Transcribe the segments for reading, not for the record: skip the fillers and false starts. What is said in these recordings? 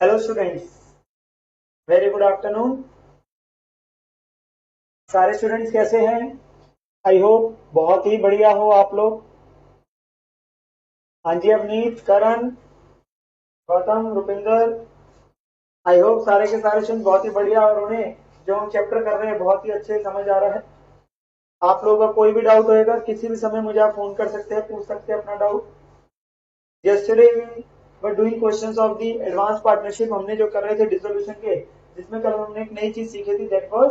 Hello students, very good afternoon. सारे students कैसे हैं? आई होप बहुत ही बढ़िया हो आप लोग। हाँ जी, अवनीत, करण, गौतम, रुपिंदर, आई होप सारे के सारे स्टूडेंट बहुत ही बढ़िया और उन्हें जो हम चैप्टर कर रहे हैं बहुत ही अच्छे से समझ आ रहा है। आप लोगों का कोई भी डाउट होएगा किसी भी समय मुझे आप फोन कर सकते हैं, पूछ सकते हैं अपना doubt. Yesterday we were doing questions of the advance partnership, हमने जो कर रहे थे डिसोल्यूशन के, जिसमें कल हमने एक नई चीज सीखी थी, दैट वाज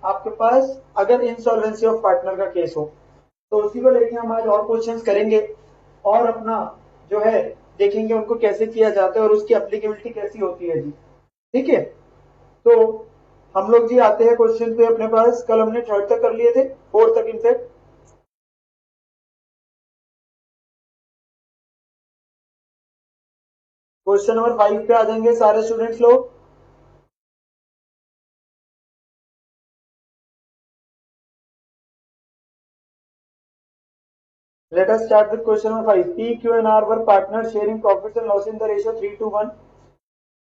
आपके पास अगर इंसॉल्वेंसी ऑफ पार्टनर का केस हो तो उसी को लेके हम आज और क्वेश्चंस करेंगे और अपना जो है देखेंगे उनको कैसे किया जाता है और उसकी एप्लीकेबिलिटी कैसी होती है जी। ठीक है, तो हम लोग जी आते हैं क्वेश्चन पे। अपने पास कल हमने थर्ड तक कर लिए थे, फोर्थ तक इनफैक्ट। क्वेश्चन नंबर 5 पे आ जाएंगे सारे स्टूडेंट्स लोग। Let us start with question number 5. P, Q and R were partners sharing profits and loss in the ratio 3:1.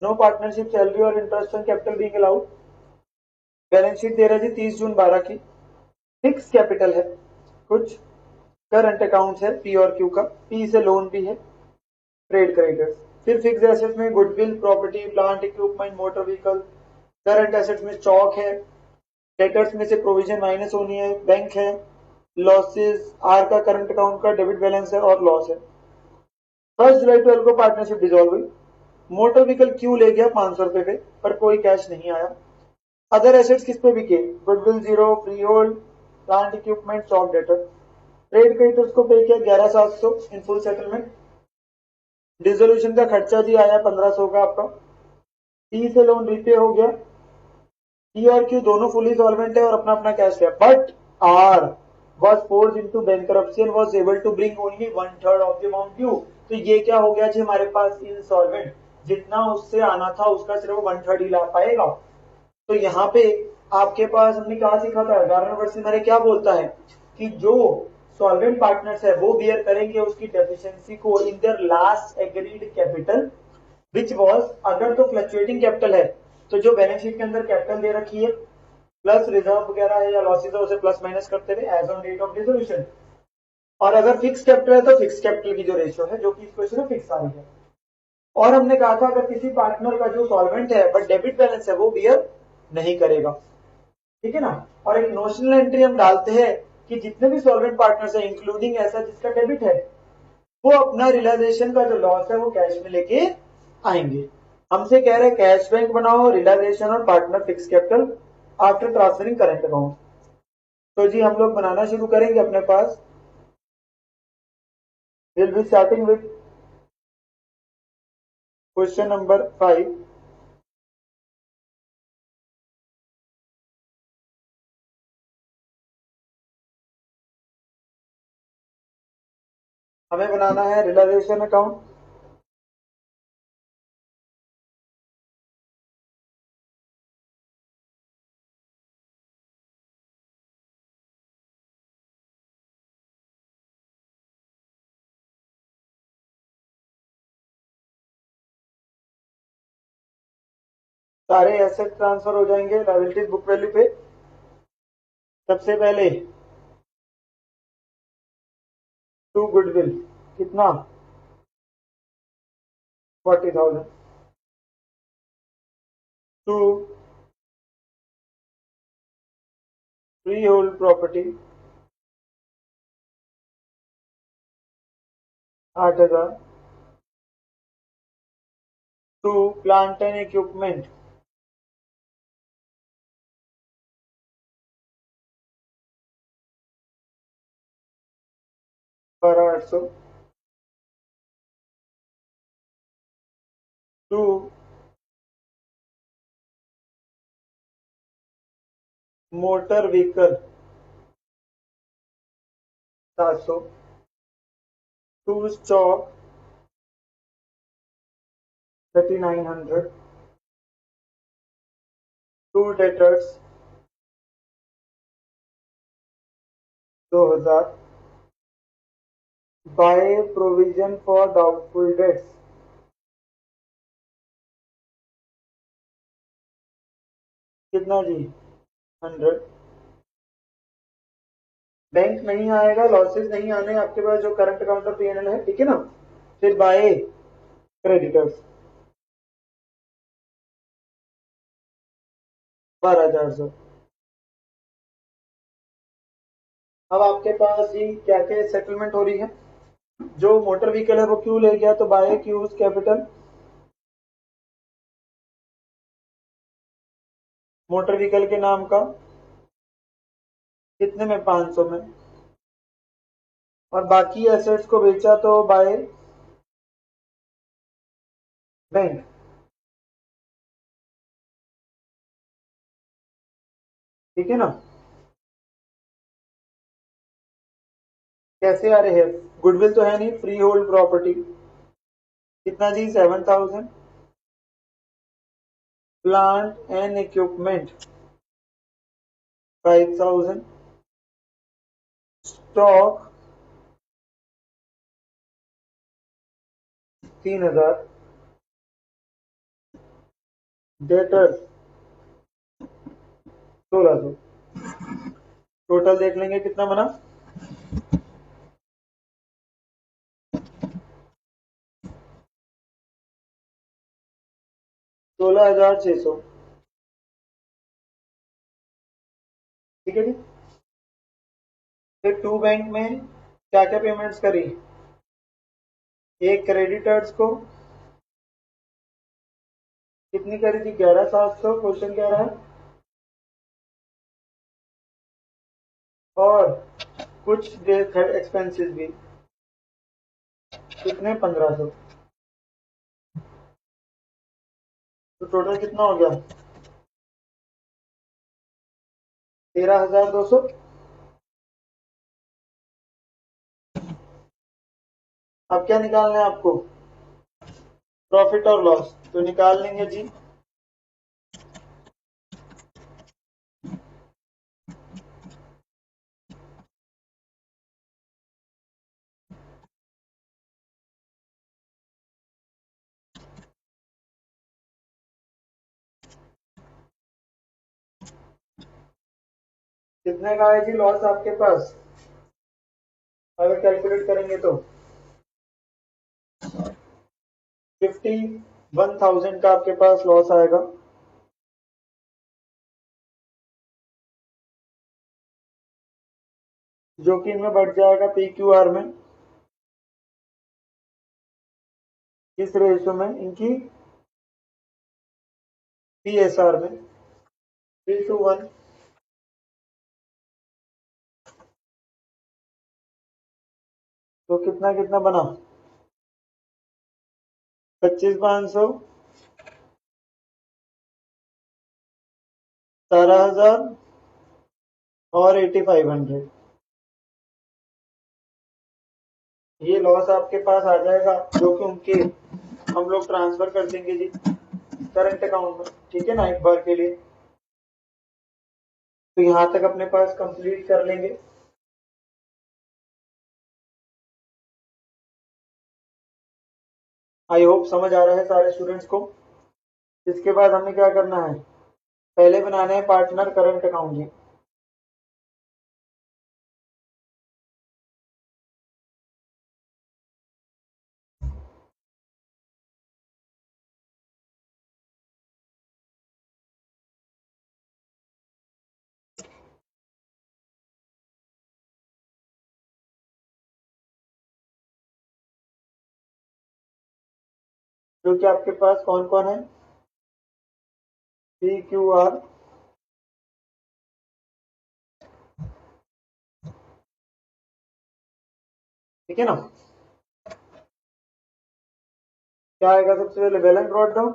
No partnership salary or interest on capital being allowed. Balance sheet दे रहा है जी 30 जून 12 की। Fix capital है, कुछ current accounts है P और Q का, P से लोन भी है, ट्रेड क्रेडिटर्स। फिर फिक्स एसेट्स में goodwill, property, plant, equipment, motor vehicle. Current assets में स्टॉक है। डेटर्स में से प्रोविजन माइनस होनी है, बैंक है। लॉसेस आर का करंट अकाउंट का डेबिट बैलेंस है और लॉस है। 1 जुलाई 12 को पार्टनरशिप डिसॉल्व हुई। मोटर व्हीकल क्यू ले गया 500 रुपए पे, पर कोई कैश नहीं आया। अदर एसेट्स किस पे बिके? Goodwill zero, free hold, plant equipment, stock, debtor. Trade creditors को पे किया 11,700 इन फुल सेटलमेंट। डिसोल्यूशन का खर्चा जी आया 1500 का आपका। टी से लोन रीपे हो गया। टी और क्यू दोनों फुली सॉल्वेंट है और अपना अपना कैश है, but R was forced into bankruptcy and was able to bring only 1/3 of the amount due। तो ये क्या हो गया जी, हमारे पास इंसॉल्वेंट, जितना उससे आना था उसका सिर्फ 1/3 ही ला पाएगा। तो यहाँ पे आपके पास हमने क्या सीखा था, गार्डनर वर्सेस मैंने क्या बोलता है कि जो सॉल्वेंट पार्टनर्स है वो बियर करेंगे उसकी डेफिशिएंसी को in their last agreed capital which was, अगर तो फ्लक्चुएटिंग कैपिटल है तो जो बैलेंस शीट के अंदर कैपिटल दे रखी है प्लस रिजर्व वगैरह है या लॉसेज है उसे प्लस माइनस करते रहे as on date of dissolution. और अगर फिक्स कैपिटल है तो फिक्स कैपिटल की जो रेशियो है जो कि इस क्वेश्चन में फिक्स आ रही है। और हमने कहा था अगर किसी पार्टनर का जो सॉल्वेंट है बट डेबिट बैलेंस है वो बियर नहीं करेगा। ठीक है ना। और एक नोशनल एंट्री हम डालते हैं कि जितने भी सॉल्वेंट पार्टनर्स है इंक्लूडिंग ऐसा जिसका डेबिट है वो अपना रियलाइजेशन का जो लॉस है वो कैश में लेके आएंगे। हमसे कह रहे हैं कैश बैंक बनाओ, रियलाइजेशन और partner fix capital after transferring current account. तो जी हम लोग बनाना शुरू करेंगे अपने पास। Will be starting with question number 5। हमें बनाना है रियलाइजेशन अकाउंट। सारे एसेट ट्रांसफर हो जाएंगे लायबिलिटीज बुक वैल्यू पे। सबसे पहले टू गुडविल, कितना? 40,000। To freehold property 8,000। To plant and equipment 12,800। To motor vehicle 700। To stock 3,900। To debtors 2,000। By provision for doubtful debts कितना जी? 100। बैंक नहीं आएगा, लॉसेस नहीं आने आपके पास जो करंट अकाउंट और पीएनएल है, ठीक है ना। फिर बाय क्रेडिटर्स 12,400। अब आपके पास जी क्या क्या सेटलमेंट हो रही है। जो मोटर व्हीकल है वो क्यू ले गया, तो by Q's capital motor vehicle के नाम का, कितने में? 500 में। और बाकी एसेट्स को बेचा तो बाय बैंक, ठीक है ना। कैसे आ रहे हैं? गुडविल तो है नहीं, फ्री होल्ड प्रॉपर्टी कितना जी? 7,000। Plant and equipment 5,000। Stock 3,000। Debtors 1,600। Total देख लेंगे कितना बना। 16,600, ठीक है जी। फिर टू बैंक में क्या क्या पेमेंट्स करी? एक क्रेडिटर्स को कितनी करी थी? 11,700। क्वेश्चन कह रहा है। और कुछ एक्सपेंसेस भी, कितने? 1,500। तो टोटल कितना हो गया? 13,200। अब क्या निकालना है आपको? प्रॉफिट और लॉस, तो निकाल लेंगे जी। कितने का है जी लॉस आपके पास, अगर कैलकुलेट करेंगे तो? 51,000 का आपके पास लॉस आएगा। जो कि इनमें बढ़ जाएगा पी क्यू आर में, किस रेशो में? इनकी पी एस आर में 3:1। तो कितना कितना बना? 25,500, 17,000 और 8,500। ये लॉस आपके पास आ जाएगा, जो कि उनके हम लोग ट्रांसफर कर देंगे जी करंट अकाउंट में, ठीक है ना, एक बार के लिए। तो यहां तक अपने पास कंप्लीट कर लेंगे। आई होप समझ आ रहा है सारे स्टूडेंट्स को। इसके बाद हमें क्या करना है? पहले बनाने हैं पार्टनर करंट अकाउंट जी। जो कि आपके पास कौन कौन है? पी क्यू आर, ठीक है ना। क्या आएगा सबसे पहले? Balance brought down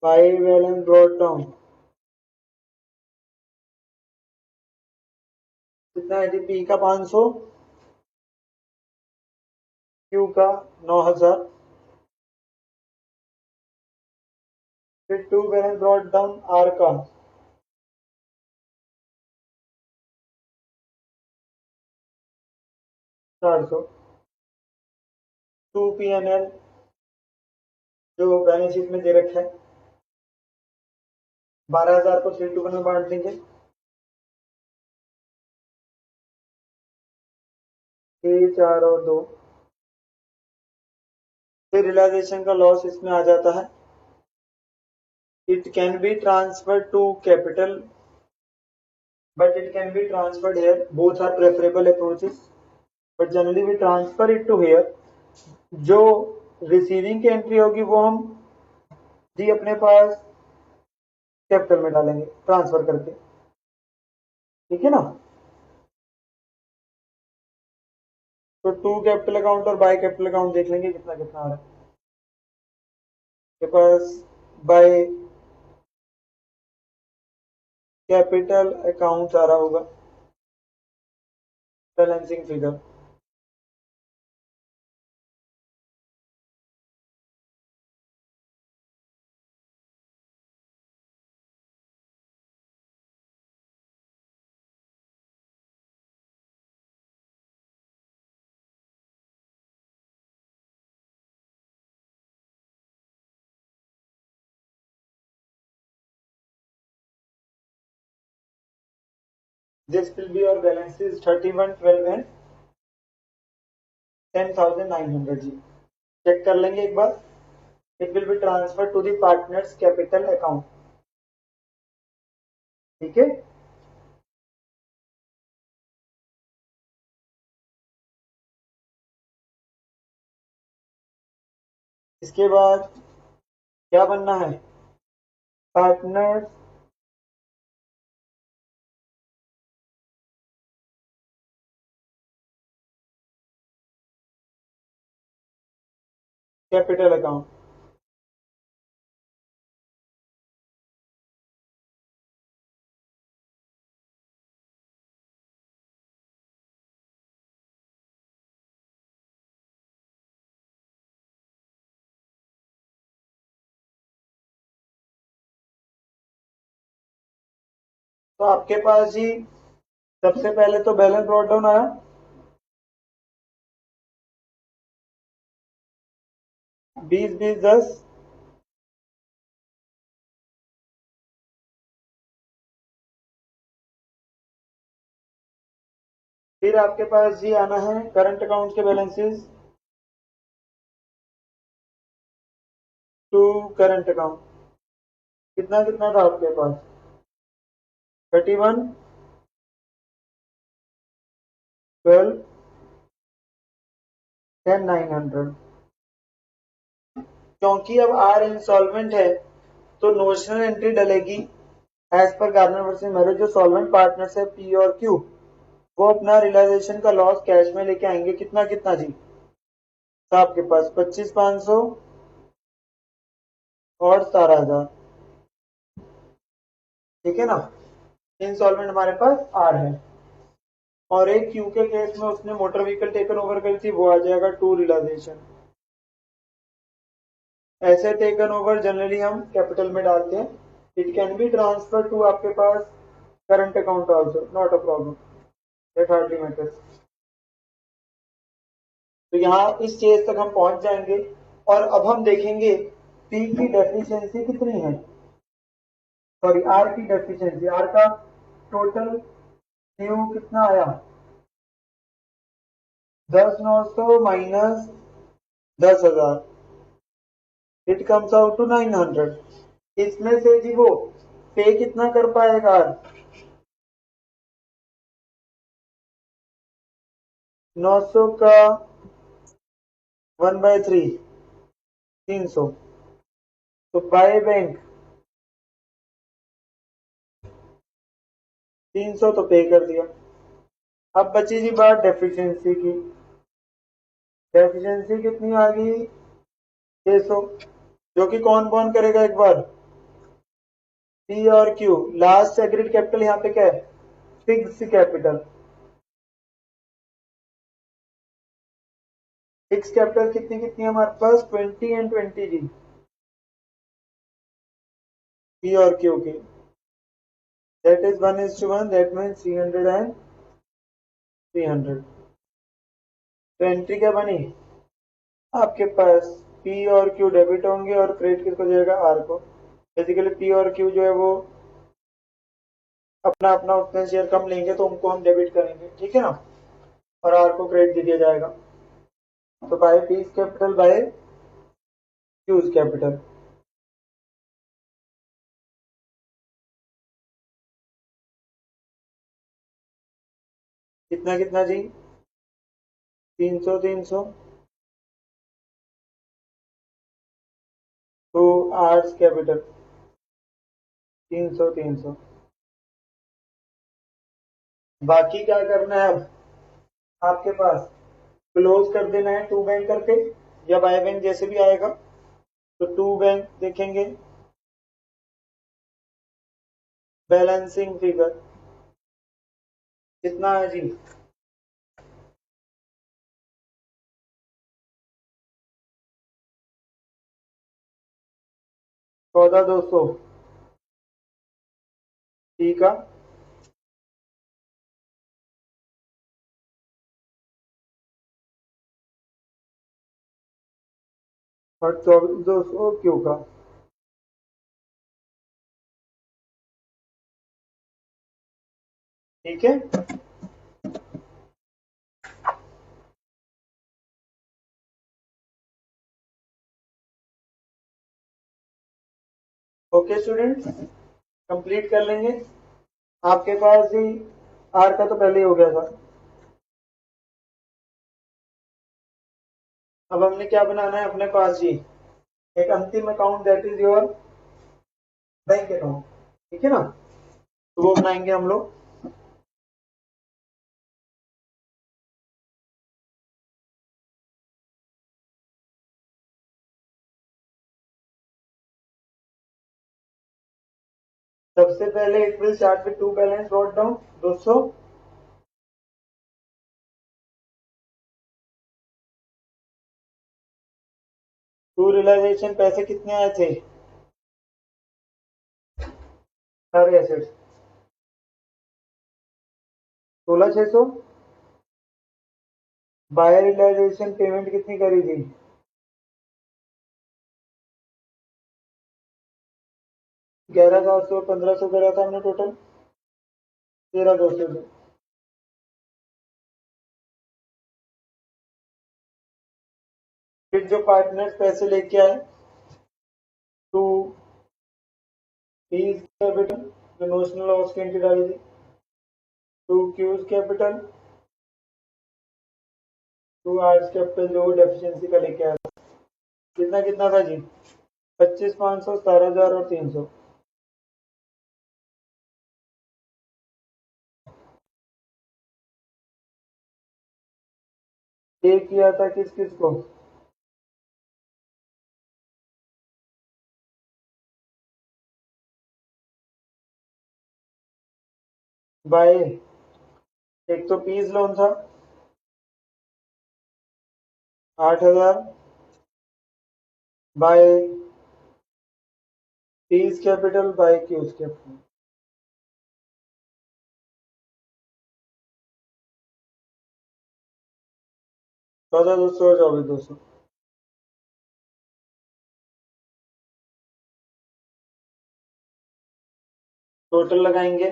by balance brought down कितना है जी? पी का 500, क्यू का 9,000। फिर to balance brought down R का 400। टू पी एन एल जो बैलेंस शीट में दे रखा है 12,000 को 3:1 में बांट देंगे। 6, 4 और 2। फिर रियलाइजेशन का लॉस इसमें आ जाता है। It can be transferred to capital but it can be transferred here, both are preferable approaches but generally we transfer it to here. जो रिसीविंग की एंट्री होगी वो हम जी अपने पास कैपिटल में डालेंगे ट्रांसफर करके, ठीक है ना। तो टू कैपिटल अकाउंट और बाय कैपिटल अकाउंट देख लेंगे कितना कितना आ रहा है के पास। बाय कैपिटल अकाउंट आ रहा होगा balancing figure. This will be your balances 3112 and 10,900 जी। चेक कर लेंगे एक बार। It will be transferred to the partners capital account, ठीक है। इसके बाद क्या बनना है, पार्टनर्स कैपिटल अकाउंट। तो आपके पास जी सबसे पहले तो बैलेंस ब्रॉट डाउन आया, बीस बीस 10, फिर आपके पास जी आना है करंट अकाउंट के बैलेंसेस टू करंट अकाउंट। कितना कितना था आपके पास, 31, 12, 10, 900। क्योंकि अब आर इंसॉल्वेंट है तो नोशनल एंट्री डलेगी as per Garner versus Murray. जो सॉल्वेंट पार्टनर्स है पी और क्यू वो अपना रियलाइजेशन का लॉस कैश में लेके आएंगे। कितना कितना जी, तो आपके पास 25,500 और 17,000, ठीक है ना। इंसॉल्वेंट हमारे पास आर है और एक क्यू के केस में उसने मोटर व्हीकल टेकन ओवर करी थी, वो आ जाएगा टू रियलाइजेशन। ऐसे टेकन ओवर जनरली हम कैपिटल में डालते हैं। It can be transfer to आपके पास current account also, not a problem, that hardly matters. तो यहाँ इस स्टेज तक हम पहुंच जाएंगे और अब हम देखेंगे पी की डेफिशिएंसी कितनी है, सॉरी आर की डेफिशिएंसी। आर का टोटल ड्यू कितना आया, 10,900 minus 10,000, it comes out to 900। इसमें से जी वो पे कितना कर पाएगा, 900 का 1/3, 300। तो बाय बैंक 300 तो पे कर दिया। अब बची जी बात डेफिशिएंसी की। डेफिशिएंसी कितनी आ गई, 600, जो कि कौन कौन करेगा एक बार, पी और क्यू। लास्ट एग्रीड कैपिटल यहाँ पे क्या है, फिक्स कैपिटल। फिक्स कैपिटल कितनी कितनी है हमारे पास, 20 एंड 20 जी, पी और क्यू की। That is 1:1, that means 300 and 300। तो एंट्री क्या बनी आपके पास, पी और क्यू डेबिट होंगे और क्रेडिट किसको जाएगा, आर को। बेसिकली पी और क्यू जो है वो अपना अपना उतने शेयर कम लेंगे तो उनको हम डेबिट करेंगे, ठीक है ना, और आर को क्रेडिट दे दिया जाएगा। तो by P capital by Q's capital. कितना कितना जी, 300 300 तो आर्ट्स कैपिटल 300 300। बाकी क्या करना है अब आपके पास, क्लोज कर देना है टू बैंक करके या बाय बैंक जैसे भी आएगा। तो टू बैंक देखेंगे, बैलेंसिंग फिगर कितना है जी, 14,200। ठीक है, और 24,200 क्यू का। ठीक है, ओके स्टूडेंट्स, कंप्लीट कर लेंगे। आपके पास जी आर का तो पहले ही हो गया था। अब हमने क्या बनाना है अपने पास जी, एक अंतिम account that is your bank account, ठीक है ना, तो वो बनाएंगे हम लोग। सबसे पहले it will start with to balance brought down 200। To realisation पैसे कितने आए थे, सारे एसेट्स 16,600। बाय रियलाइजेशन पेमेंट कितनी करी थी, 11,700, 1,500 करा था हमने टोटल, 13,200। फिर जो पार्टनर्स पैसे लेके आए टू फीस कैपिटल जो नोशनल लॉस की एंट्री डाली थी, to Q's capital, to R's capital जो डेफिशिएंसी का लेके आया था। कितना कितना था जी, 25, 500, 17,000 और 300। पे किया था किस किस को, बाय, एक तो पीस लोन था 8,000, by P's capital by Q's capital. 14,200 और 24,200। टोटल लगाएंगे,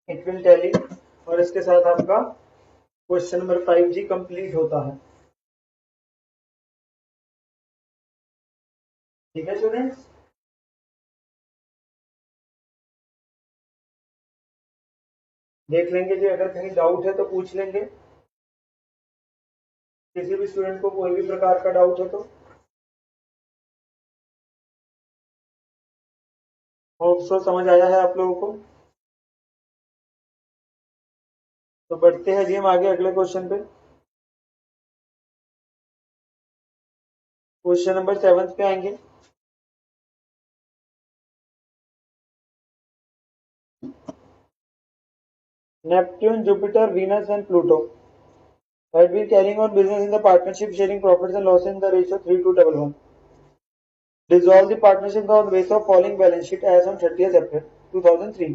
इट विल टैली, और इसके साथ आपका क्वेश्चन नंबर 5 जी कंप्लीट होता है। ठीक है स्टूडेंट्स, देख लेंगे जी, अगर कहीं डाउट है तो पूछ लेंगे, किसी भी स्टूडेंट को कोई भी प्रकार का डाउट है तो। होप सो समझ आया है आप लोगों को। तो बढ़ते हैं जी हम आगे अगले क्वेश्चन पे। क्वेश्चन नंबर 7 पे आएंगे। Neptune, Jupiter, Venus and Pluto had been carrying on business in the partnership, sharing profits and losses in the ratio 3:1. Dissolve the partnership on the basis of falling balance sheet as on 30th April 2003.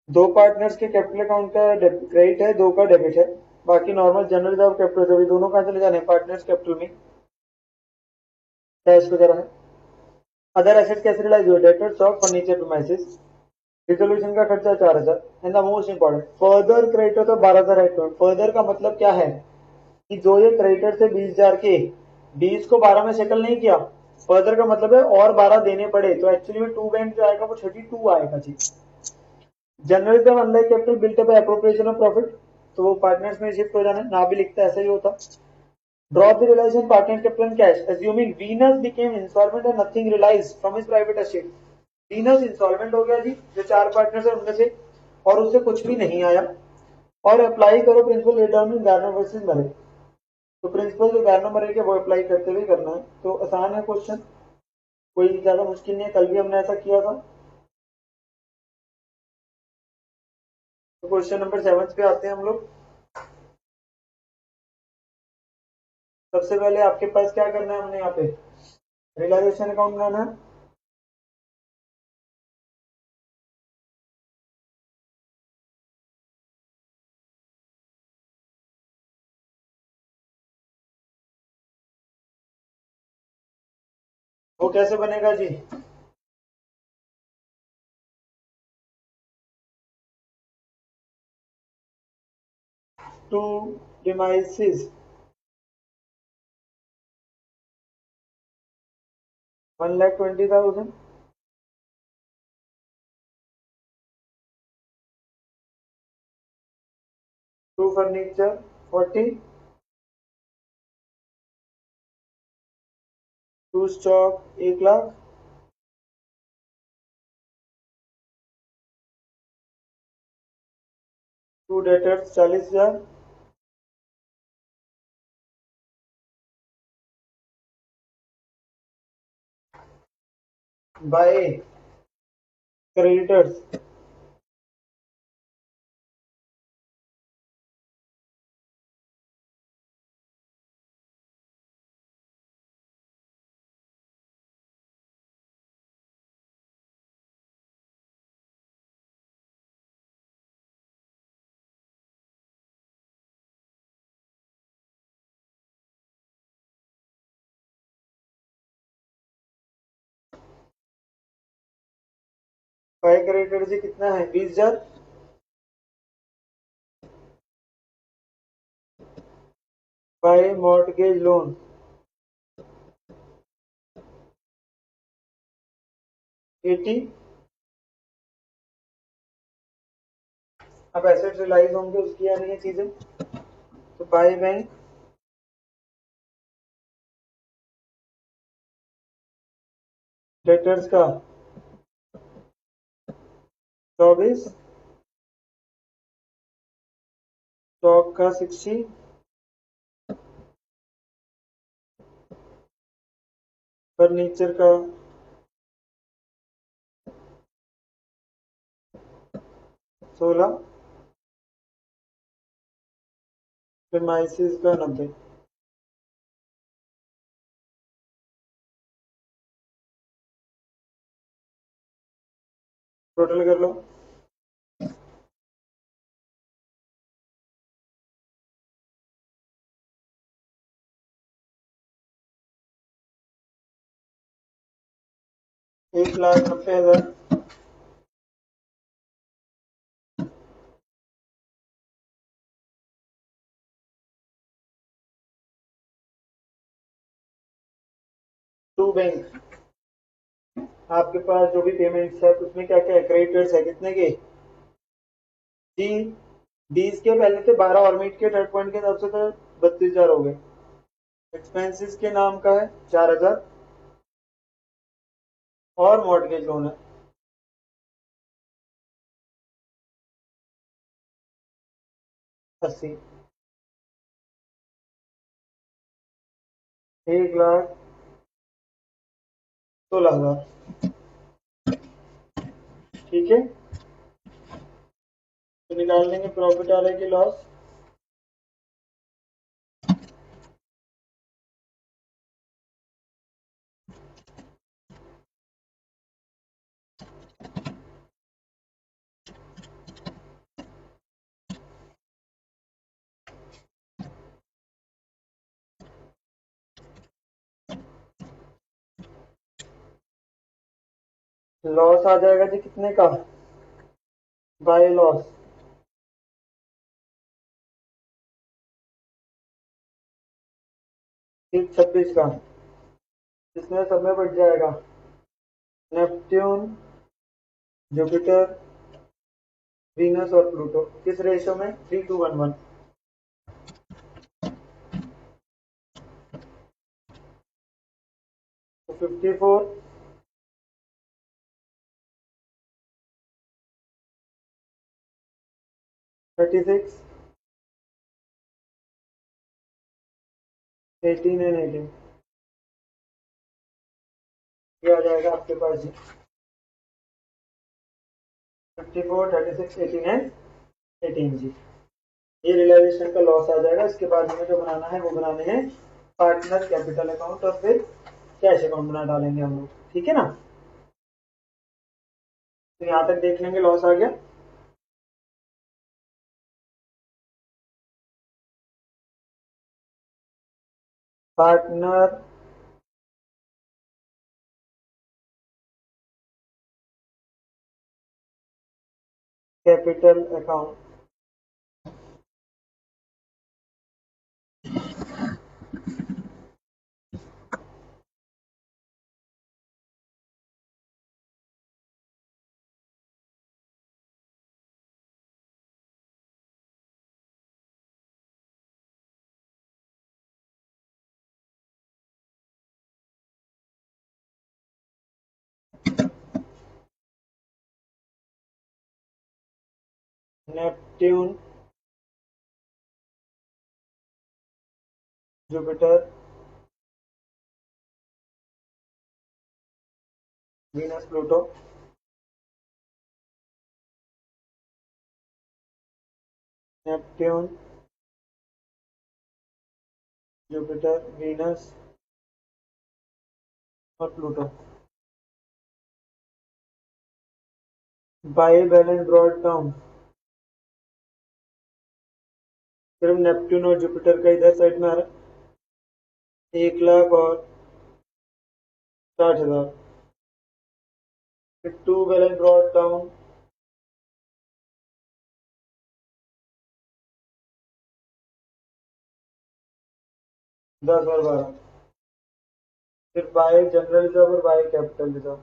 दो partners के capital account का credit है, दो का debit है। बाकी normal general reserve capital अभी दोनों कहां चले जाने, पार्टनर्स कैपिटल में कैश वगैरह है। अदर एसेट कैसे रिलाइज हुए, debtor, stock, furniture, premises. Resolution का खर्चा 4000 and the most important further creditor तो 12,000 है। फर्दर का मतलब क्या है कि जो ये क्रेडिटर से 20,000 के 20 को 12 में सेटल नहीं किया, फर्दर का मतलब है और 12 देने पड़े, तो एक्चुअली में टू बैंक जो आएगा वो 32 आएगा जी। जनरली जब unlike capital built up appropriation of profit, तो वो पार्टनर्स में शिफ्ट हो जाना, ना भी लिखता ऐसा ही होता। Draw the realisation partner capital cash assuming Venus became insolvent and nothing realise from his private estate. Venus insolvent हो गया जी, जो 4 पार्टनर्स है उनमें से, और उससे कुछ भी नहीं आया। और अप्लाई करो प्रिंसिपल रिटर्न इन गार्नर वर्सेस मरे। तो प्रिंसिपल जो गार्नर मरे के वो अप्लाई करते हुए करना है। तो आसान है क्वेश्चन, कोई ज्यादा मुश्किल नहीं है, कल भी हमने ऐसा किया था। तो क्वेश्चन नंबर 7 पे आते हैं हम लोग। सबसे पहले आपके पास क्या करना है, हमने यहाँ पे रियलाइजेशन अकाउंट बनाना है। वो कैसे बनेगा जी, टू डिमाइसिस 1,20,000, to furniture 40, to stock 1,00,000, to debtors 40,000, by creditors by creditor जी कितना है 20,000, बाय मॉर्टगेज लोन 80। अब एसेट रिलाइज होंगे उसकी यानी ये चीजें, तो बाय बैंक डेटर्स का 24, स्टॉक का 60, फर्नीचर का 16, प्रीमाइसिस का 90। टोटल कर लो। एक लाख 90,000, टू बैंक। आपके पास जो भी पेमेंट्स है उसमें क्या क्या है, क्रेडिटर्स है कितने के जी, 20 के पहले थे 12 और मीट के थर्ड पॉइंट के हिसाब से तो 32,000 हो गए। एक्सपेंसेस के नाम का है 4,000, और मॉर्टगेज लोन है 80, 1,16,00,000। ठीक है, तो निकाल लेंगे प्रॉफिट आ रहा है कि लॉस। लॉस आ जाएगा जी कितने का, बाय लॉस, 26 का। इसमें सब में बढ़ जाएगा नेपट्यून, जुपिटर, वीनस और प्लूटो। किस रेशो में, 3:1:1। तो 54, 36, 18 एंड 18, ये आ जाएगा आपके पास जी। 54, 36, 18 एंड 18 जी। ये रियलाइजेशन का लॉस आ जाएगा। इसके बाद हमें जो बनाना है वो बनाने हैं पार्टनर कैपिटल अकाउंट और फिर कैश अकाउंट बना डालेंगे हम लोग। ठीक है ना, तो यहाँ तक देख लेंगे, लॉस आ गया। Partner capital account, Neptune, Jupiter, Venus, Pluto. Neptune, Jupiter, Venus और Pluto. By balance brought down, सिर्फ नेपट्यून और जुपिटर का इधर साइड में आ रहा है 1,00,000 और 60,000। फिर टू बैलेंस ब्रॉड डाउन, 10 और 12। फिर बाय जनरल रिजर्व और बाय कैपिटल रिजर्व।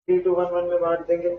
3:1:1 में बांट देंगे।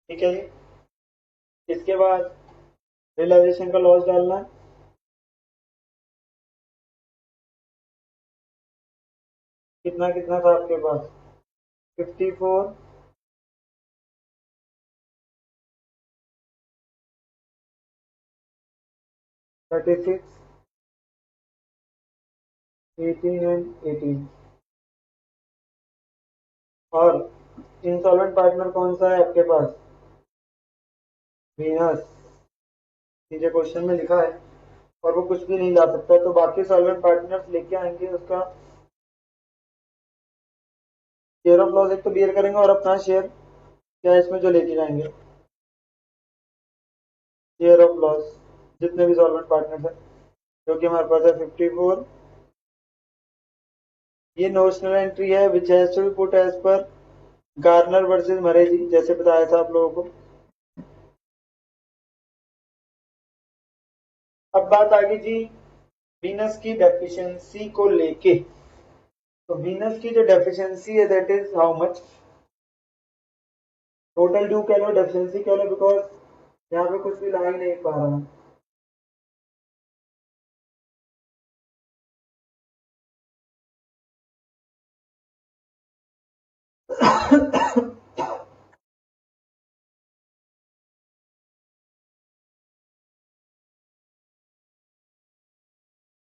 ठीक है जी, इसके बाद रियलाइजेशन का लॉस डालना है। कितना कितना था आपके पास, 54, 36, 18 एंड 18। और इंसॉल्वेंट पार्टनर कौन सा है आपके पास, वीनस। नीचे क्वेश्चन में लिखा है, और वो कुछ भी नहीं ला सकता, तो बाकी सॉल्वेंट पार्टनर्स लेके आएंगे उसका शेयर ऑफ लॉस, एक तो बियर करेंगे और अपना शेयर कैश में जो लेके जाएंगे, शेयर ऑफ लॉस, जितने भी सॉल्वेंट पार्टनर्स हैं। जो कि हमारे पास है 54। ये नोशनल एंट्री है which has to be put as per Garner versus Murray जी, जैसे बताया था आप लोगों को। अब बात आ गई जी वीनस की डेफिशिएंसी को लेके। तो वीनस की जो डेफिशिएंसी है that is how much, total due कह लो, डेफिशिएंसी कह लो, बिकॉज यहाँ पे कुछ भी ला ही नहीं पा रहा हूँ।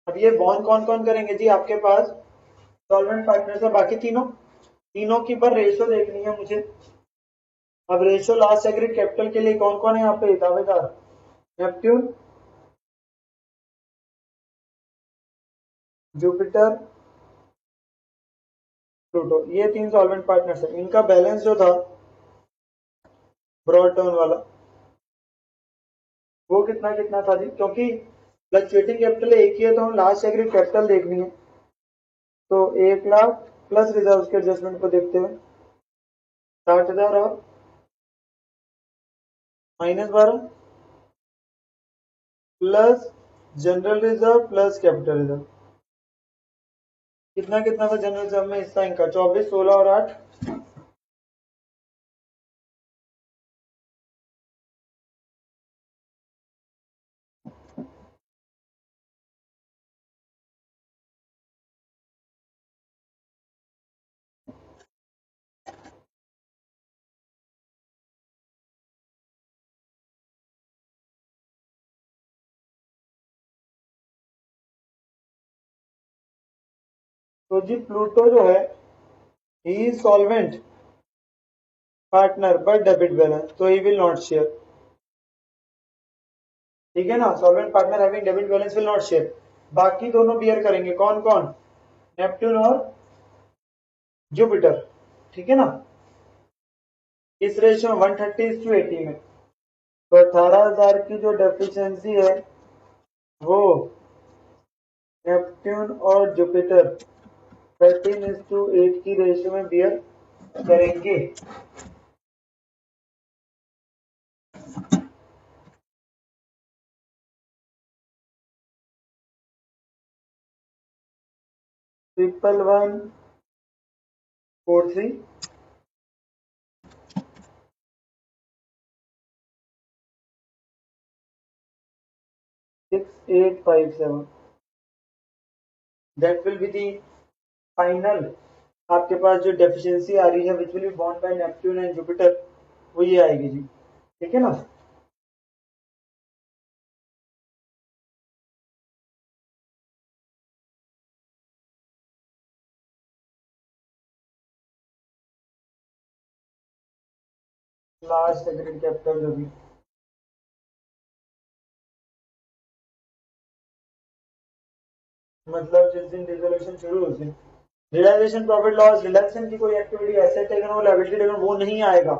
अब ये बॉन्ड कौन कौन करेंगे जी आपके पास, सॉल्वेंट पार्टनर्स है बाकी तीनों, तीनों की पर रेशो देखनी है मुझे। अब रेशो लास्ट एग्रीड कैपिटल के लिए कौन कौन है यहाँ पे दावेदार, नेपट्यून, जुपिटर, प्लूटो, ये तीन सॉल्वेंट पार्टनर्स है। इनका बैलेंस जो था ब्रॉड डाउन वाला वो कितना कितना था जी, क्योंकि फ्लक्चुएटिंग कैपिटल एक ही है तो हम लास्ट एग्रीड कैपिटल देखनी है। तो 1 लाख प्लस रिजर्व के एडजस्टमेंट को देखते हुए 60,000 और -12 plus general reserve plus capital reserve, कितना कितना था जनरल रिजर्व में हिस्सा इनका 24, 16 और 8, तो जी प्लूटो जो है he is solvent partner but debit balance, तो ही विल नॉट शेयर। ठीक है ना, solvent partner having debit balance will not share. बाकी दोनों बियर करेंगे, कौन कौन, नेपट्यून और जुपिटर। ठीक है ना, इस रेशियो 130:80 में। तो 18,000 की जो डेफिशिएंसी है वो नेपट्यून और जुपिटर 13:8 की रेशियो में बियर करेंगे। Triple 143 6857, that will be the final. आपके पास जो डेफिशिएंसी आ रही है which will be borne by Neptune and Jupiter, वो ये आएगी जी। ठीक है ना, लास्ट एग्रीड कैपिटल जो भी, मतलब जिस दिन डिसोल्यूशन शुरू उस दिन रियलाइजेशन प्रॉफिट लॉस रिडक्शन की कोई एक्टिविटी एसेट टेकन और लायबिलिटी टेकन वो नहीं आएगा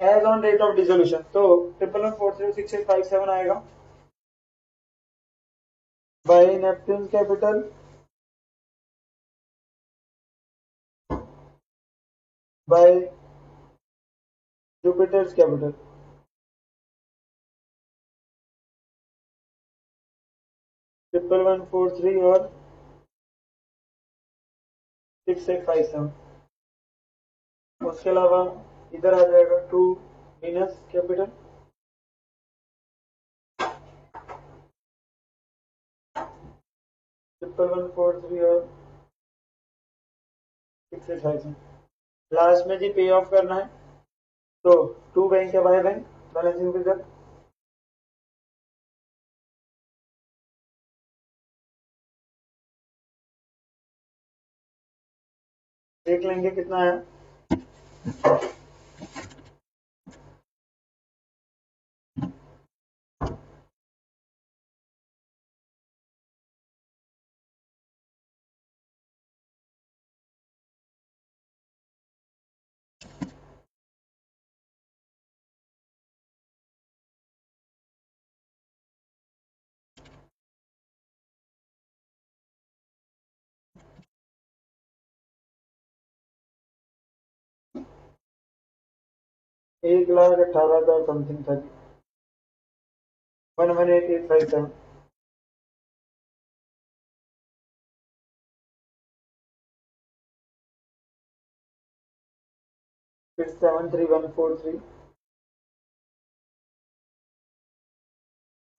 as on rate of dissolution. तो 11436857 आएगा by Neptune capital by Jupiter's capital. 1143 और 6857। उसके अलावा इधर आ जाएगा टू वीनस कैपिटल, 1143 और 6857। लास्ट में जी पे ऑफ करना है, तो टू बैंक है बाय बैंक बैलेंसिंग फिगर देख लेंगे कितना है। 1,18,000 समथिंग था जी। 118,857। फिर 73143।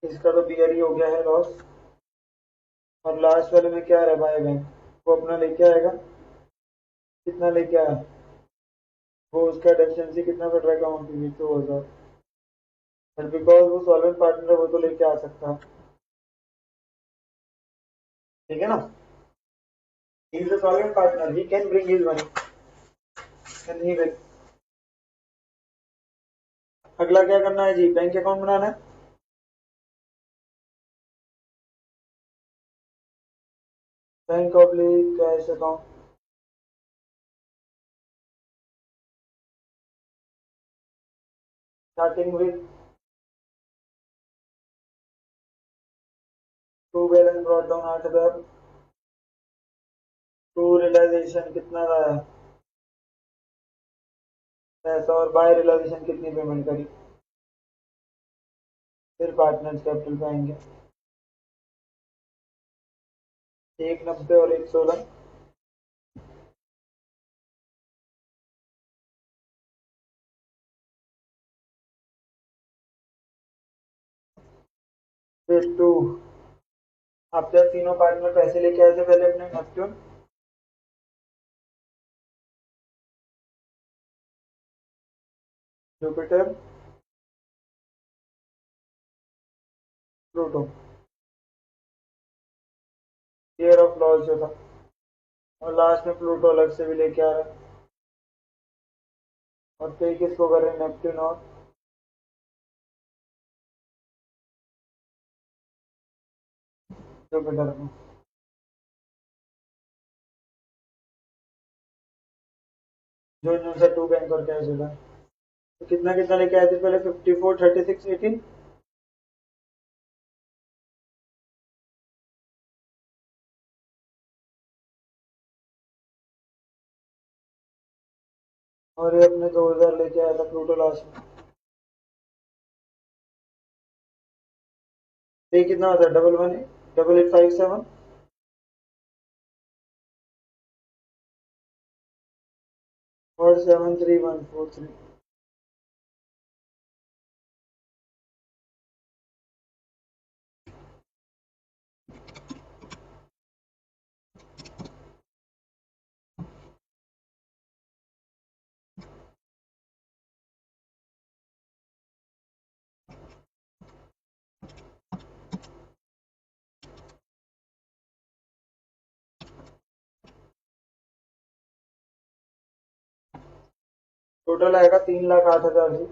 इसका तो बियर ही हो गया है लॉस। और लास्ट वाले में क्या रहा बाय बैंक, वो अपना लेके आएगा। कितना लेके आया वो, उसका डेफिशिएंसी कितना पड़ रहा है अकाउंट में, 2,000। बट बिकॉज वो सॉल्वेंट पार्टनर है, वो तो लेके आ सकता है। ठीक है ना, he is a solvent partner, he can bring his money and he will. अगला क्या करना है जी, बैंक अकाउंट बनाना है। Bank oblique cash account. Starting with to balance brought down 8,000। To realisation कितना रहा है पैसा, और बाय रियलाइजेशन कितनी पेमेंट करी। फिर पार्टनर्स कैपिटल पे आएंगे, 190 और 116। फिर टू, आप जब तीनों पार्टनर पैसे लेके आए थे पहले अपने Neptune, Jupiter, Pluto, year of loss जो था, और लास्ट में प्लूटो अलग से भी लेके आ रहा है। और पे किसको कर रहे हैं, नेपट्यून और जुपिटर को। जो इनसे टू बैंक और कैश होगा। तो कितना कितना लेके आए थे पहले, 54, 36, 18। और ये अपने 2,000 लेके आया था प्लूटो लास्ट में। पे कितना होता है, 111857। और 73143। टोटल आएगा 3,08,000 जी।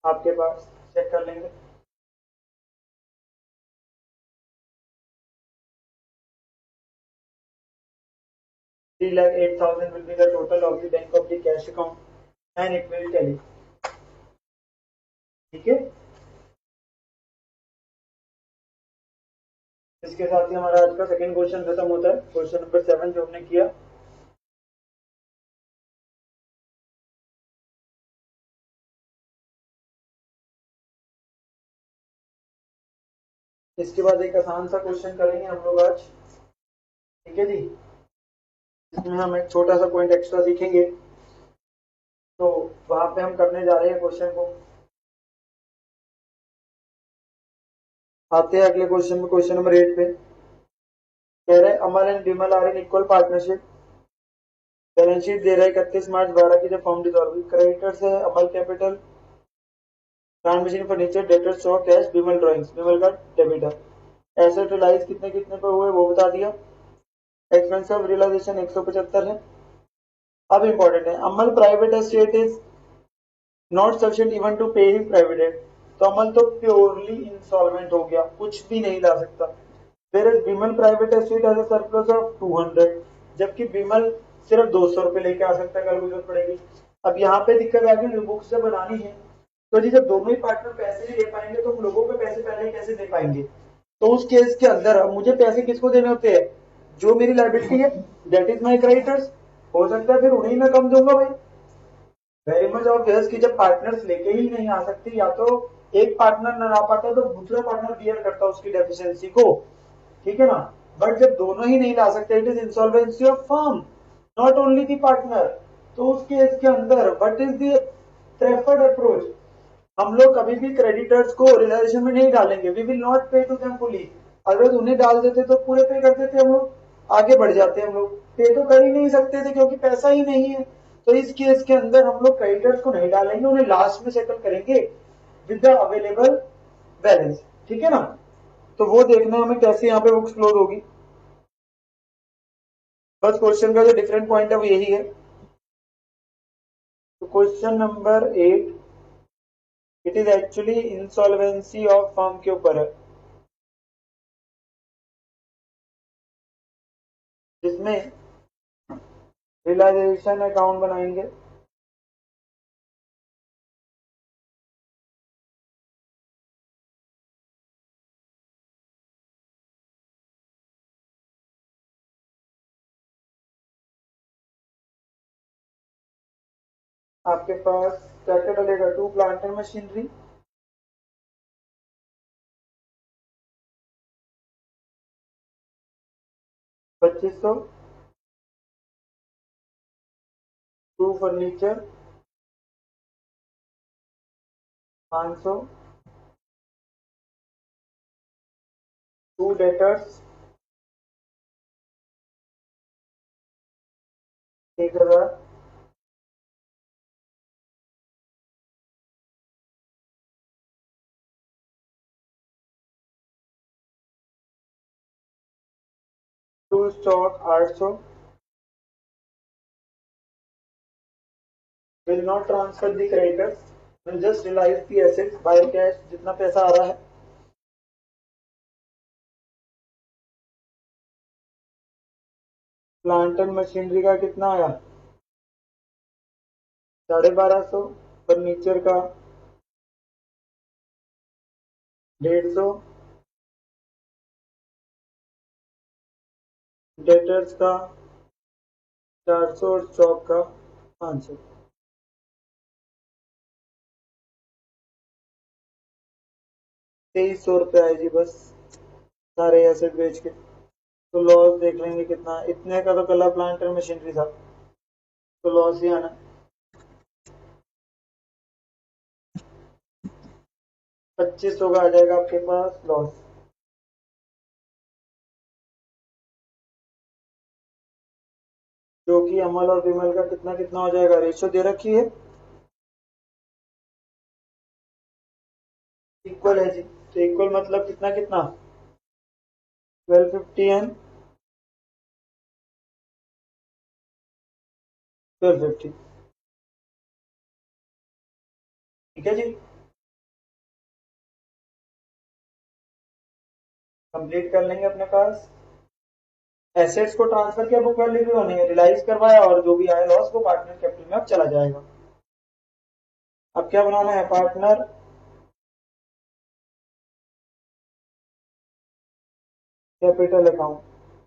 आपके पास चेक कर लेंगे। 3,08,000 will be the total of the bank of the cash account and it will tally। ठीक है, इसके साथ ही हमारा आज का सेकंड क्वेश्चन खत्म होता है, क्वेश्चन नंबर 7 जो हमने किया। इसके बाद एक आसान सा क्वेश्चन करेंगे हम लोग आज। ठीक है जी, इसमें हम एक छोटा सा पॉइंट एक्स्ट्रा सीखेंगे, तो वहां पे हम करने जा रहे हैं क्वेश्चन को। आते हैं अगले क्वेश्चन में, क्वेश्चन नंबर 8 पे कह रहे हैं Amal and Vimal are in equal partnership. Balance sheet दे रहा है 31 मार्च 12 की, जब फॉर्म डिसॉल्व हुई। क्रेडिटर्स है Amal capital, plant machine furniture, debtor stock cash, Vimal drawings, Vimal का डेबिट है। एसेट रिलाइज कितने कितने पे हुए वो बता दिया। एक्सपेंस ऑफ रियलाइजेशन 175 है। अब इंपॉर्टेंट है, Amal private estate is not sufficient even to pay his private debt. तो अमल तो प्योरली इंसॉल्वेंट हो गया, कुछ भी नहीं ला सकता। Where is Vimal private estate has a surplus of 200, जबकि विमल सिर्फ 200 रुपए लेके आ सकता है, कल को जरूरत पड़ेगी। अब यहाँ पे दिक्कत आ गई, बुक्स जब बनानी है तो जी जब दोनों ही पार्टनर पैसे नहीं दे पाएंगे तो हम लोगों को पैसे पहले कैसे दे पाएंगे। तो उस केस के अंदर अब मुझे पैसे किसको देने होते हैं, जो मेरी लाइबिलिटी है, दैट इज माई क्रेडिटर्स। हो सकता है फिर उन्हें मैं कम दूंगा भाई, वेरी मच ऑब्वियस कि जब पार्टनर्स लेके ही नहीं आ सकते, या तो एक पार्टनर न ला पाता तो दूसरा पार्टनर बियर करता उसकी डेफिशिएंसी को, ठीक है ना। बट जब दोनों ही नहीं ला सकते, it is insolvency of firm, not only the partner. तो उस केस के अंदर what is the preferred approach, हम लोग कभी भी क्रेडिटर्स को रिलाइजेशन में नहीं डालेंगे, वी विल नॉट पे टू देम फुली। अगर उन्हें डाल देते तो पूरे पे कर देते हम लोग, आगे बढ़ जाते हम लोग, पे तो कर ही नहीं सकते थे क्योंकि पैसा ही नहीं है। तो इस केस के अंदर हम लोग क्रेडिटर्स को नहीं डालेंगे, उन्हें लास्ट में सेटल करेंगे विद द अवेलेबल बैलेंस, ठीक है ना। तो वो देखना हमें कैसे यहाँ पे बुक्स क्लोज होगी, बस क्वेश्चन का जो डिफरेंट पॉइंट है वो यही है। तो question number 8 it is actually insolvency of firm के ऊपर है, जिसमें रियलाइजेशन अकाउंट बनाएंगे, आपके पास क्या क्या डलेगा, 2 plant and machinery, 2500, 2 furniture 500, 2 debtors 1000, 2 stock 800, will not transfer the creditors, will just realize the assets by cash, जितना पैसा आ रहा है। प्लांट एंड मशीनरी का कितना आया, 1250, फर्नीचर का 150, डेटर्स का 400 और स्टॉक का 500। 2300 रुपये आए जी बस, सारे एसेट बेच के। तो लॉस देख लेंगे कितना, इतने का तो कल प्लांट एंड मशीनरी था, तो लॉस ही आना, 2500 का आ जाएगा आपके पास लॉस। जो कि अमल और विमल का कितना कितना हो जाएगा, रेशियो दे रखी है, इक्वल है जी। तो इक्वल मतलब कितना कितना, 1250 एंड 1250, ठीक है जी। कंप्लीट कर लेंगे अपने पास, एसेट्स को ट्रांसफर किया, बुक वैल्यू भी होनी है, रिलाइज करवाया, और जो भी आया लॉस वो पार्टनर कैपिटल में अब चला जाएगा। अब क्या बनाना है, पार्टनर कैपिटल अकाउंट।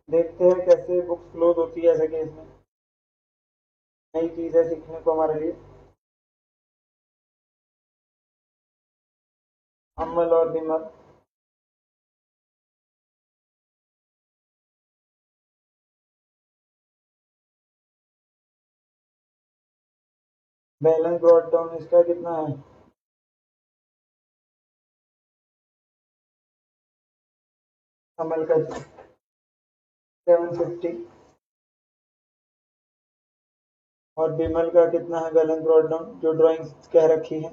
देखते हैं कैसे बुक्स क्लोज होती है ऐसे केस में, नई चीज है सीखने को हमारे लिए। अमल और विमल, बैलेंस ब्रॉट डाउन इसका कितना है, अमल का 750, और विमल का कितना है बैलेंस ब्रॉट डाउन, जो ड्राइंग कह रखी है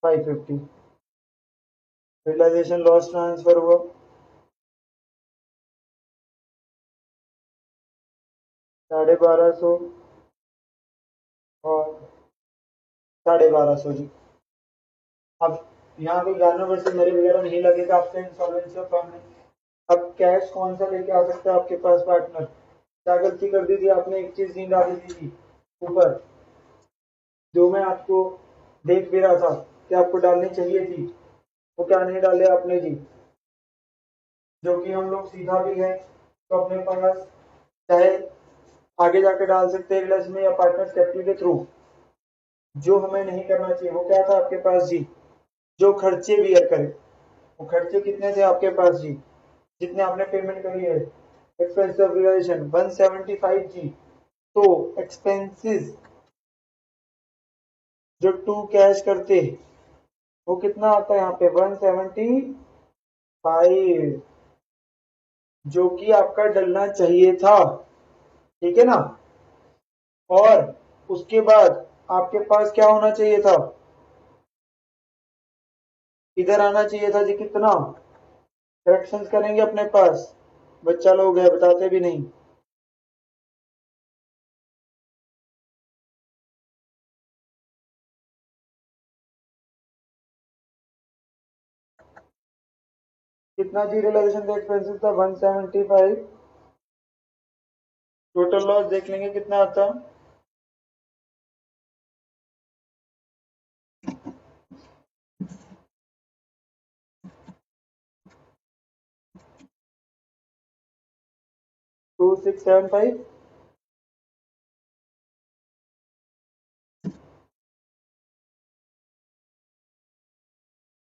550। रियलाइजेशन लॉस ट्रांसफर हुआ 1250 और 1250 जी। अब यहाँ कोई गाना वर्सेस मेरे वगैरह नहीं लगेगा आपके इंसॉल्वेंसी ऑफ फर्म में। अब कैश कौन सा लेके आ सकता है आपके पास पार्टनर, क्या गलती कर दी थी आपने, एक चीज नहीं डाली थी ऊपर, जो मैं आपको देख भी रहा था कि आपको डालनी चाहिए थी, वो क्या नहीं डाले आपने जी, जो कि हम लोग सीधा भी है तो अपने पास चाहे आगे जाके डाल सकते हैं रिलेशन में या पार्टनर्स कैपिटल के थ्रू। जो हमें नहीं करना चाहिए वो क्या था आपके पास जी, जो खर्चे बियर करे। वो खर्चे कितने थे आपके पास जी, जितने आपने पेमेंट करी है, एक्सपेंस ऑफ रिलेशन 175 जी। तो एक्सपेंसेस जो टू कैश करते वो कितना आता है यहाँ पे 175, जो कि आपका डलना चाहिए था, ठीक है ना। और उसके बाद आपके पास क्या होना चाहिए था, इधर आना चाहिए था जी कितना, करेक्शंस करेंगे अपने पास, बच्चा लोग है बताते भी नहीं। कितना जी रियलाइजेशन का एक्सपेंसेस था 175, टोटल लॉस देख लेंगे कितना आता। 2675,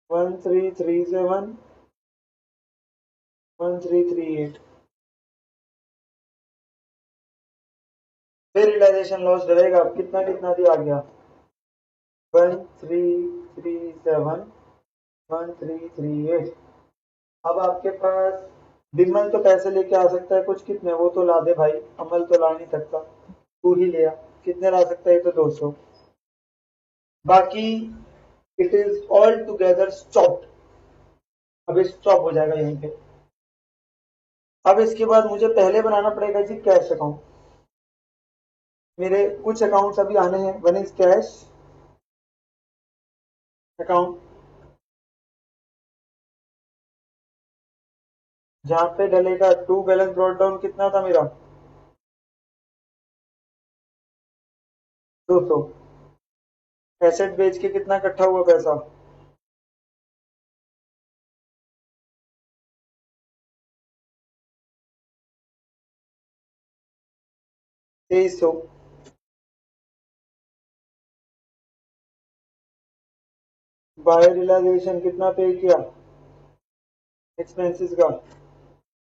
1337, 1338। फिर रियलाइजेशन लॉस डलेगा, कितना कितना दिया गया 1337, 1338। अब आपके पास विमल तो पैसे लेके आ सकता है कुछ, कितने वो तो ला दे भाई, अमल तो ला नहीं सकता, तू ही ले आ, कितने ला सकता है, तो 200। बाकी it is all together stopped, अब स्टॉप हो जाएगा यहीं पे। अब इसके बाद मुझे पहले बनाना पड़ेगा जी कैश अकाउंट। मेरे कुछ अकाउंट्स अभी आने हैं, वन इज कैश अकाउंट, जहां पे डलेगा टू बैलेंस ब्रॉट डाउन कितना था मेरा 200, एसेट बेच के कितना इकट्ठा हुआ पैसा 2300। बाय रियलाइजेशन कितना पे किया एक्सपेंसेस का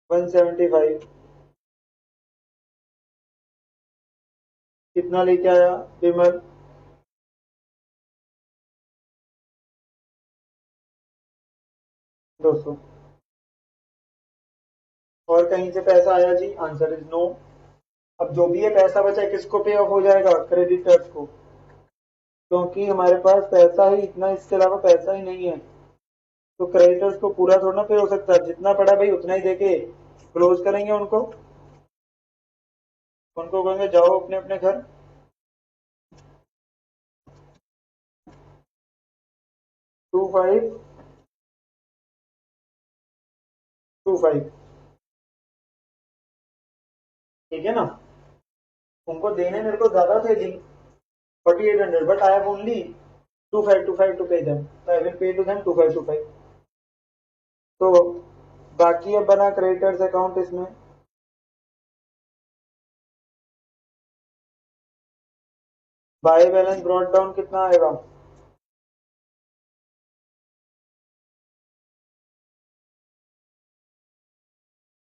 175, कितना लेके आया विमल 200। और कहीं से पैसा आया जी, आंसर इज नो। अब जो भी ये पैसा बचा है किसको पे ऑफ हो जाएगा, क्रेडिटर्स को, क्योंकि हमारे पास पैसा ही इतना, इसके अलावा पैसा ही नहीं है। तो क्रेडिटर्स को पूरा थोड़ा पे हो सकता है, जितना पड़ा भाई उतना ही देके क्लोज करेंगे उनको, उनको कहेंगे जाओ अपने अपने घर। 2525, ठीक है ना। उनको देने मेरे को ज्यादा थे जी 4800, but I have only 2525 to pay them, तो I will pay to them 2525। तो बाकी अब बना क्रेडिटर्स अकाउंट, इसमें बाय बैलेंस ब्रॉट डाउन कितना आएगा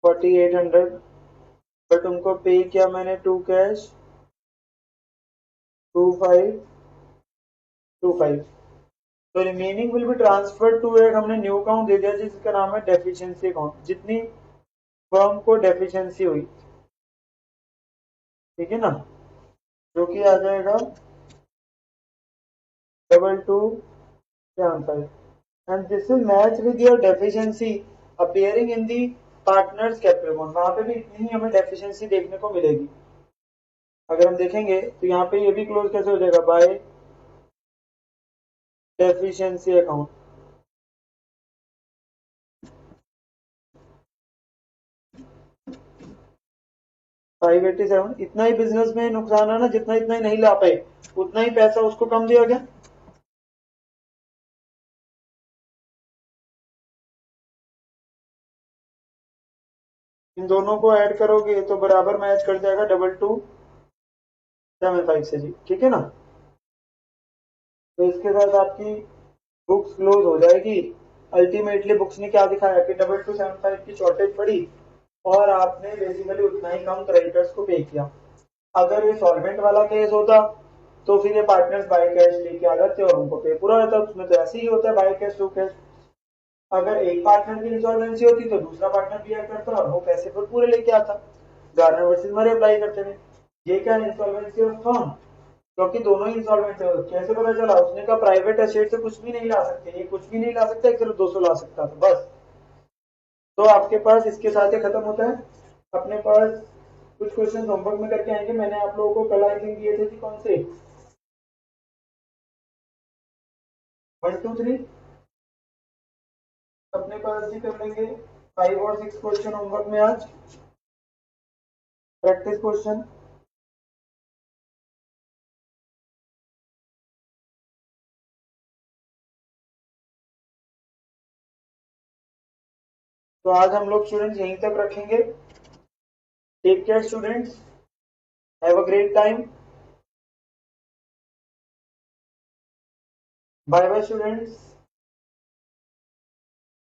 4800, बट उनको पे किया मैंने टू कैश 2525। तो remaining will be transfer to एक हमने न्यू अकाउंट दे दिया जिसका नाम है डेफिशिएंसी अकाउंट, जितनी फर्म को डेफिशिएंसी हुई, ठीक है ना, जो कि आ जाएगा 2225, and this will match with your deficiency appearing in the partners capital account। वहां पे भी इतनी ही हमें डेफिशिएंसी देखने को मिलेगी। अगर हम देखेंगे तो यहाँ पे ये भी क्लोज कैसे हो जाएगा, बाय डेफिशिएंसी अकाउंट 587। इतना ही बिजनेस में नुकसान है ना, जितना इतना ही नहीं ला पाए उतना ही पैसा उसको कम दिया गया। इन दोनों को ऐड करोगे तो बराबर मैच कर जाएगा 2275 से जी, ठीक है ना। तो इसके साथ आपकी बुक्स क्लोज हो जाएगी। अल्टीमेटली बुक्स ने क्या दिखाया कि 2275 की शॉर्टेज पड़ी और आपने बेसिकली उतना ही कम क्रेडिटर्स को पे किया। अगर ये सॉल्वेंट वाला केस होता तो फिर ये पार्टनर्स बाय कैश लेके आ जाते और उनको पे पूरा होता। उसमें तो ऐसे ही होता है बाय कैश टू कैश। अगर एक पार्टनर की इंसॉल्वेंसी होती तो दूसरा पार्टनर भी करता और वो पैसे फिर पूरे लेके आता। गार्नर वर्सेस मरे अप्लाई करते थे। ये क्या इंसॉल्वेंसी ऑफ फर्म, क्योंकि दोनों ही इंसॉल्वेंट थे। कैसे पता चला? उसने कहा प्राइवेट एसेट से कुछ भी नहीं ला सकते, ये कुछ भी नहीं ला सकता, सिर्फ 200 ला सकता था बस। तो आपके पास इसके साथ ही खत्म होता है। अपने पास कुछ क्वेश्चन होमवर्क में करके आएंगे। मैंने आप लोगों को कल आई थिंक दिए थे कि कौन से 1 2 3 अपने पास ही कर लेंगे। 5 और 6 क्वेश्चन होमवर्क में आज प्रैक्टिस क्वेश्चन। तो आज हम लोग स्टूडेंट्स यहीं तक रखेंगे। Take care students, have a great time, bye bye students.